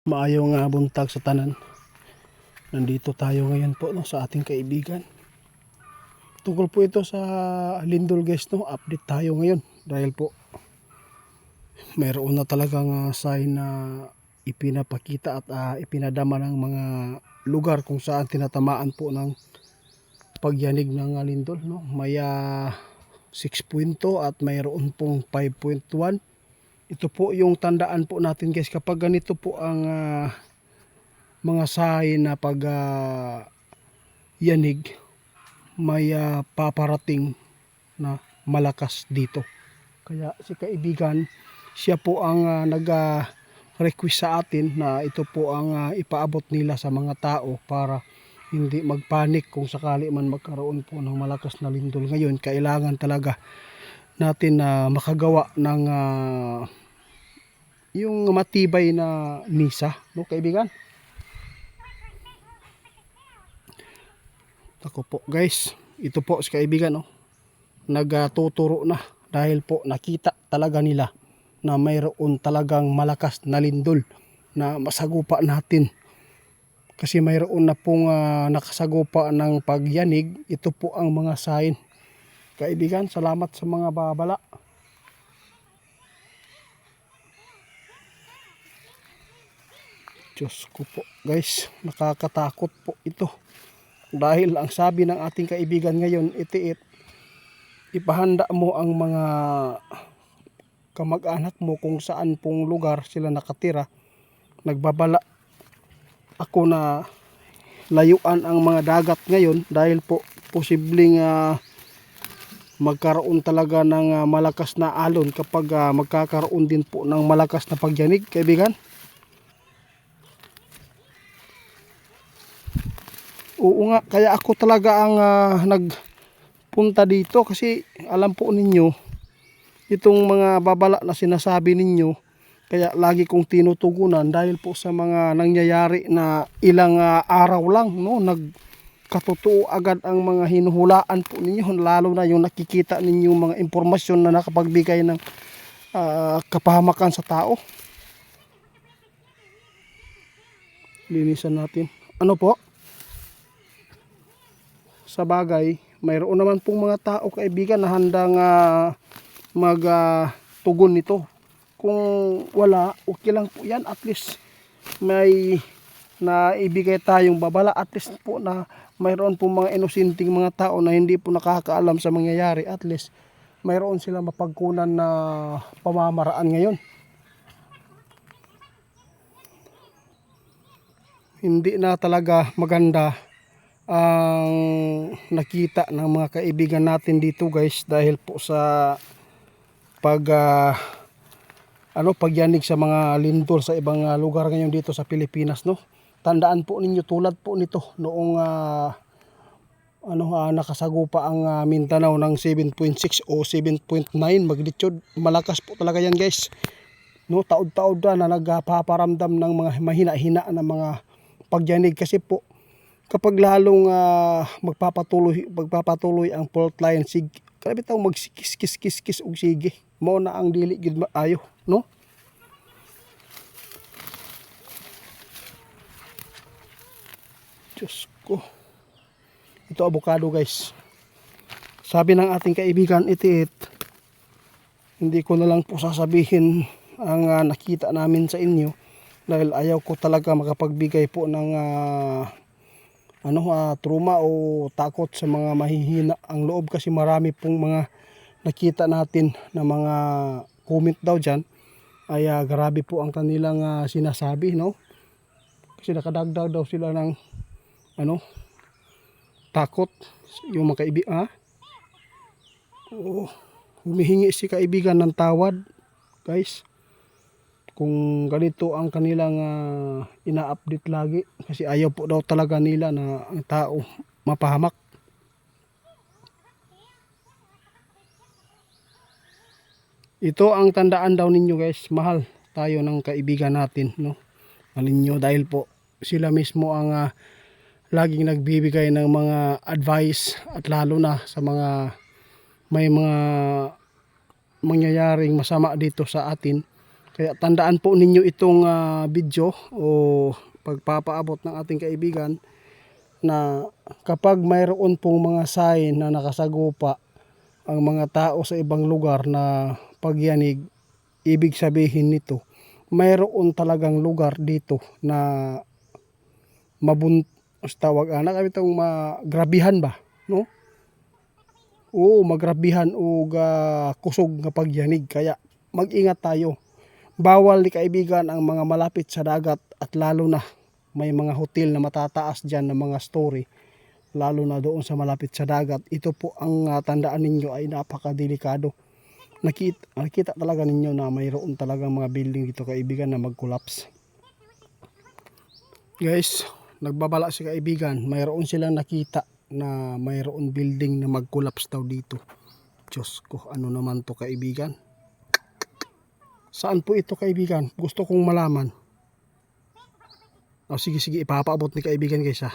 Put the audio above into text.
Maayo nga buntag sa tanan. Nandito tayo ngayon po no, sa ating kaibigan. Tungkol po ito sa lindol guys no, update tayo ngayon. Dahil po mayroon na talagang sign na ipinapakita at ipinadama ng mga lugar kung saan tinatamaan po ng pagyanig ng lindol no. May 6.0 at mayroon pong 5.1. Ito po yung tandaan po natin guys kapag ganito po ang mga sign na pag yanig, may paparating na malakas dito. Kaya si kaibigan, siya po ang nag-request sa atin na ito po ang ipaabot nila sa mga tao para hindi magpanik kung sakali man magkaroon po ng malakas na lindol. Ngayon, kailangan talaga natin na makagawa ng yung matibay na misa, no kaibigan? Ako po guys, ito po si kaibigan no, nagtuturo na dahil po nakita talaga nila na mayroon talagang malakas na lindol na masagupa natin. Kasi mayroon na pong nakasagupa ng pagyanig. Ito po ang mga sign. Kaibigan, salamat sa mga babala. Diyos ko po guys, nakakatakot po ito. Dahil ang sabi ng ating kaibigan ngayon, ipahanda mo ang mga kamag-anak mo kung saan pong lugar sila nakatira. Nagbabala ako na layuan ang mga dagat ngayon dahil po posibleng magkaroon talaga ng malakas na alon kapag magkakaroon din po ng malakas na pagyanig, kaibigan. Oo nga, kaya ako talaga ang nagpunta dito kasi alam po ninyo itong mga babala na sinasabi ninyo, kaya lagi kong tinutugunan dahil po sa mga nangyayari na ilang araw lang no, nagkatotoo agad ang mga hinuhulaan po ninyo, lalo na yung nakikita ninyo mga impormasyon na nakapagbigay ng kapahamakan sa tao. Linisan natin. Ano po? Sa bagay, mayroon naman pong mga tao kaibigan na handang magtugon nito. Kung wala, okay lang po yan. At least may naibigay tayong babala. At least po na mayroon pong mga inusinting mga tao na hindi po nakakaalam sa mangyayari. At least mayroon sila mapagkunan na pamamaraan ngayon. Hindi na talaga maganda ang nakita ng mga kaibigan natin dito guys dahil po sa pagyanig sa mga lindol sa ibang lugar ngayon dito sa Pilipinas no. Tandaan po ninyo tulad po nito noong nakasagupa ang Mindanao ng 7.6 o 7.9 magnitude. Malakas po talaga yan guys no, taod-taod na nagpaparamdam ng mga mahina-hina na mga pagyanig kasi po kapag lalong magpapatuloy ang fault line, grabe tao magsikis-kis-kis og sige. Mao na ang dili gid maayo, no? Diyos ko. Ito avocado guys. Sabi ng ating kaibigan itiit, hindi ko na lang po sasabihin ang nakita namin sa inyo dahil ayaw ko talaga makapagbigay po ng trauma o takot sa mga mahihina ang loob kasi marami pong mga nakita natin na mga comment daw dyan ay grabe po ang kanilang sinasabi no, kasi nakadagdag daw sila ng takot yung mga kaibigan humihingi si kaibigan ng tawad guys kung ganito ang kanilang ina-update lagi kasi ayaw po daw talaga nila na ang tao mapahamak. Ito ang tandaan daw ninyo guys, mahal tayo ng kaibigan natin no. Alin nyo dahil po sila mismo ang laging nagbibigay ng mga advice at lalo na sa mga may mga mangyayaring masama dito sa atin. Kaya tandaan po ninyo itong video o pagpapaabot ng ating kaibigan na kapag mayroon pong mga sign na nakasagupa ang mga tao sa ibang lugar na pagyanig, ibig sabihin nito mayroon talagang lugar dito na tawag anak kami itong magrabihan ba, no? Oo, magrabihan o kusog nga pagyanig, kaya mag-ingat tayo. Bawal ni kaibigan ang mga malapit sa dagat, at lalo na may mga hotel na matataas dyan ng mga story, lalo na doon sa malapit sa dagat. Ito po ang tandaan ninyo ay napakadelikado. Nakita talaga ninyo na mayroon talagang mga building dito kaibigan na mag-collapse. Guys, nagbabala si kaibigan, mayroon silang nakita na mayroon building na mag-collapse daw dito. Diyos ko, ano naman to kaibigan? Saan po ito kaibigan? Gusto kong malaman. Sige, ipapaabot ni kaibigan guys ha.